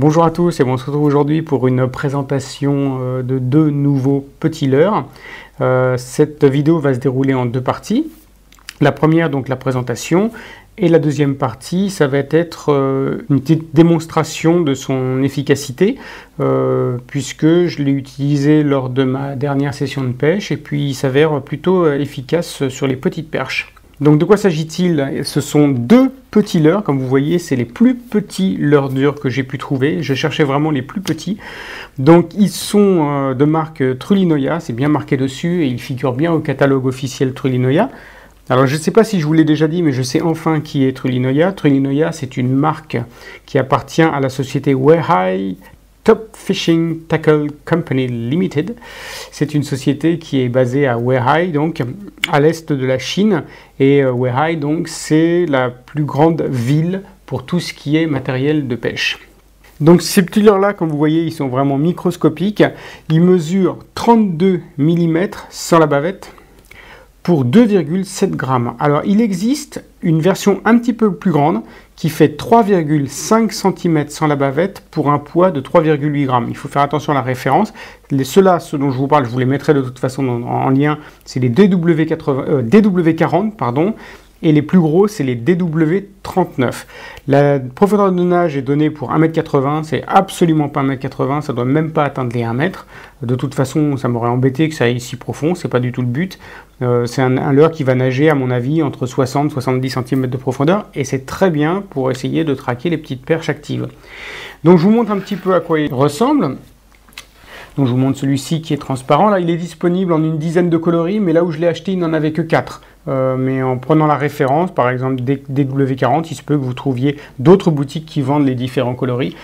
Bonjour à tous et on se retrouve aujourd'hui pour une présentation de deux nouveaux petits leurres. Cette vidéo va se dérouler en deux parties. La première, donc la présentation, et la deuxième partie, ça va être une petite démonstration de son efficacité, puisque je l'ai utilisé lors de ma dernière session de pêche, et puis il s'avère plutôt efficace sur les petites perches. Donc de quoi s'agit-il? Ce sont deux petits leurres, comme vous voyez, c'est les plus petits leurres durs que j'ai pu trouver. Je cherchais vraiment les plus petits. Donc ils sont de marque Trulinoia, c'est bien marqué dessus et ils figurent bien au catalogue officiel Trulinoia. Alors je ne sais pas si je vous l'ai déjà dit, mais je sais enfin qui est Trulinoia. Trulinoia, c'est une marque qui appartient à la société Weihai Top Fishing Tackle Company Limited. C'est une société qui est basée à Weihai, donc à l'est de la Chine. Et Weihai, donc, c'est la plus grande ville pour tout ce qui est matériel de pêche. Donc ces petits leurres-là, comme vous voyez, ils sont vraiment microscopiques. Ils mesurent 32 mm sans la bavette pour 2,7 grammes. Alors il existe une version un petit peu plus grande qui fait 3,5 cm sans la bavette pour un poids de 3,8 grammes. Il faut faire attention à la référence. Ceux-là, ceux dont je vous parle, je vous les mettrai de toute façon en lien, c'est les DW40, pardon, et les plus gros, c'est les DW39. La profondeur de nage est donnée pour 1,80 m, c'est absolument pas 1,80 m, ça doit même pas atteindre les 1 m. De toute façon, ça m'aurait embêté que ça aille si profond, c'est pas du tout le but. C'est un leurre qui va nager, à mon avis, entre 60 et 70 cm de profondeur, et c'est très bien pour essayer de traquer les petites perches actives. Donc je vous montre un petit peu à quoi il ressemble. Donc je vous montre celui-ci qui est transparent. Là, il est disponible en une dizaine de coloris, mais là où je l'ai acheté, il n'en avait que 4. Mais en prenant la référence, par exemple DW40, il se peut que vous trouviez d'autres boutiques qui vendent les différents coloris.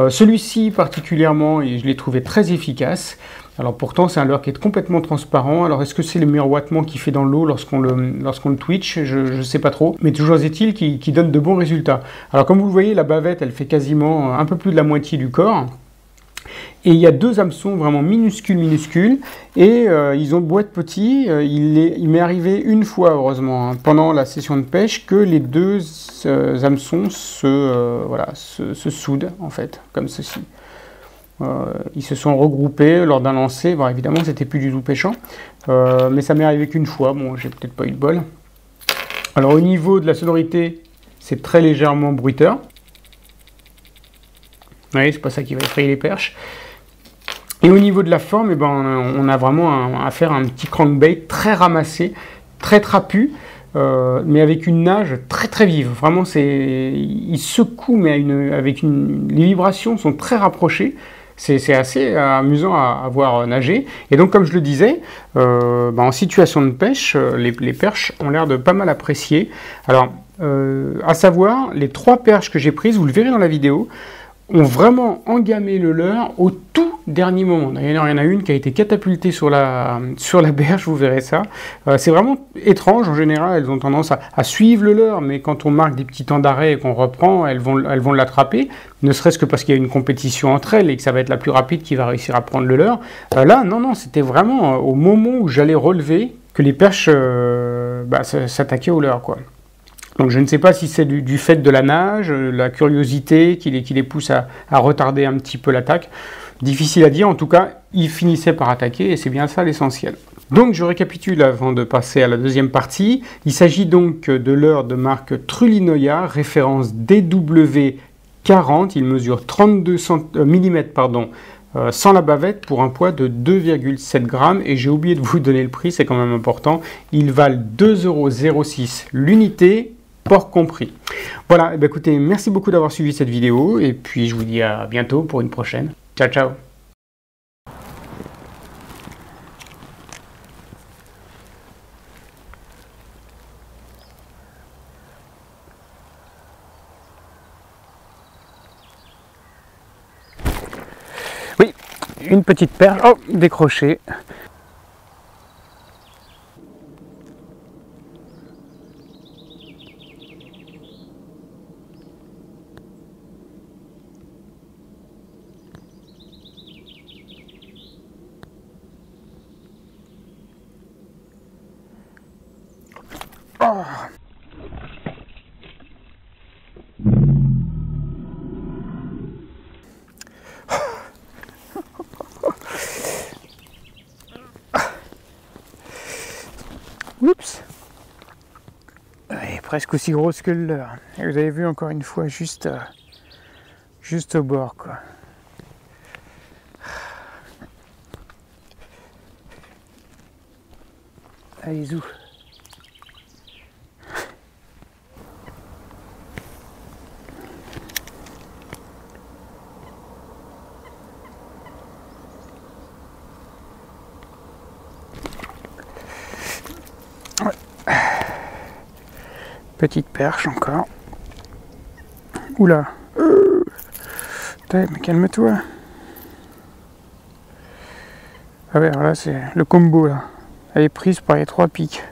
Celui-ci particulièrement, et je l'ai trouvé très efficace. Alors pourtant, c'est un leurre qui est complètement transparent. Alors est-ce que c'est le miroitement qu'il fait dans l'eau lorsqu'on le twitch? Je ne sais pas trop. Mais toujours est-il qu'il donne de bons résultats. Alors comme vous le voyez, la bavette, elle fait quasiment un peu plus de la moitié du corps. Et il y a deux hameçons vraiment minuscules, et ils ont beau être petits, il m'est arrivé une fois, heureusement, hein, pendant la session de pêche, que les deux hameçons se soudent, en fait, comme ceci. Ils se sont regroupés lors d'un lancer. Bon, évidemment, c'était plus du tout pêchant, mais ça m'est arrivé qu'une fois. Bon, j'ai peut-être pas eu de bol. Alors, au niveau de la sonorité, c'est très légèrement bruiteur. Oui, c'est pas ça qui va effrayer les perches. Et au niveau de la forme, eh ben, on a vraiment affaire à un petit crankbait très ramassé, très trapu, mais avec une nage très très vive. Vraiment, il secoue, mais les vibrations sont très rapprochées. C'est assez amusant à voir nager. Et donc, comme je le disais, en situation de pêche, les perches ont l'air de pas mal apprécier. Alors, à savoir, les 3 perches que j'ai prises, vous le verrez dans la vidéo, ont vraiment engamé le leurre au tout dernier moment. D'ailleurs, il y en a une qui a été catapultée sur la berge, vous verrez ça. C'est vraiment étrange, en général, elles ont tendance à suivre le leurre, mais quand on marque des petits temps d'arrêt et qu'on reprend, elles vont l'attraper, ne serait-ce que parce qu'il y a une compétition entre elles et que ça va être la plus rapide qui va réussir à prendre le leurre. Là, non, c'était vraiment au moment où j'allais relever que les perches s'attaquaient au leurre, quoi. Donc je ne sais pas si c'est du fait de la nage, la curiosité qui les pousse à retarder un petit peu l'attaque. Difficile à dire, en tout cas, ils finissaient par attaquer et c'est bien ça l'essentiel. Donc je récapitule avant de passer à la deuxième partie. Il s'agit donc de leurre de marque Trulinoia, référence DW40. Il mesure 32 mm sans la bavette pour un poids de 2,7 grammes. Et j'ai oublié de vous donner le prix, c'est quand même important. Ils valent 2,06 € l'unité, port compris. Voilà, écoutez, merci beaucoup d'avoir suivi cette vidéo et puis je vous dis à bientôt pour une prochaine. Ciao, ciao! Oui, une petite perle, oh, décrochée. Oh. Oups. Elle est presque aussi grosse que le leurre. Et vous avez vu encore une fois juste au bord quoi. Allez zou. Petite perche encore. Oula. Mais calme-toi. Ah ouais, alors là c'est le combo là. Elle est prise par les 3 pics.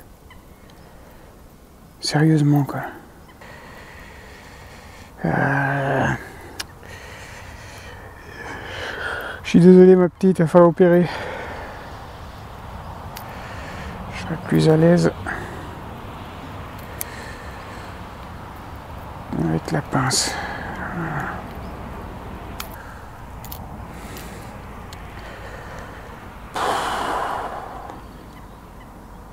Sérieusement quoi. Je suis désolé ma petite, il va falloir opérer. Je serai plus à l'aise avec la pince. Voilà.